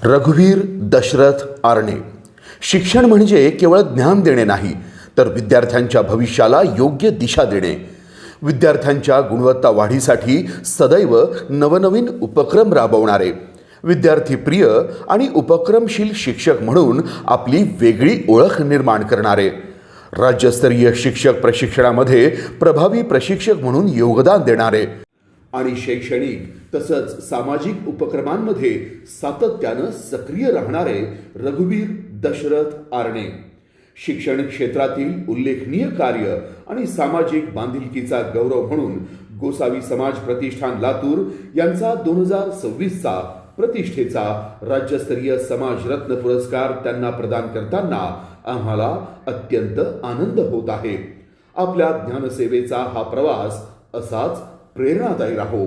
रघुवीर दशरथ आरणे. शिक्षण म्हणजे केवळ ज्ञान देणे नाही, तर विद्यार्थ्यांच्या भविष्याला योग्य दिशा देणे. विद्यार्थ्यांच्या गुणवत्ता वाढीसाठी सदैव नवनवीन उपक्रम राबवणारे, विद्यार्थीप्रिय आणि उपक्रमशील शिक्षक म्हणून आपली वेगळी ओळख निर्माण करणारे, राज्यस्तरीय शिक्षक प्रशिक्षणामध्ये प्रभावी प्रशिक्षक म्हणून योगदान देणारे आणि शैक्षणिक तसंच सामाजिक उपक्रमांमध्ये सातत्यानं सक्रिय राहणारे रघुवीर दशरथ आरणे. शिक्षण क्षेत्रातील उल्लेखनीय कार्य आणि सामाजिक बांधिलकीचा गौरव म्हणून गोसावी समाज प्रतिष्ठान लातूर यांचा 2026चा प्रतिष्ठेचा राज्यस्तरीय समाज रत्न पुरस्कार त्यांना प्रदान करताना आम्हाला अत्यंत आनंद होत आहे. आपल्या ज्ञानसेवेचा हा प्रवास असाच प्रेरणादायी राहो.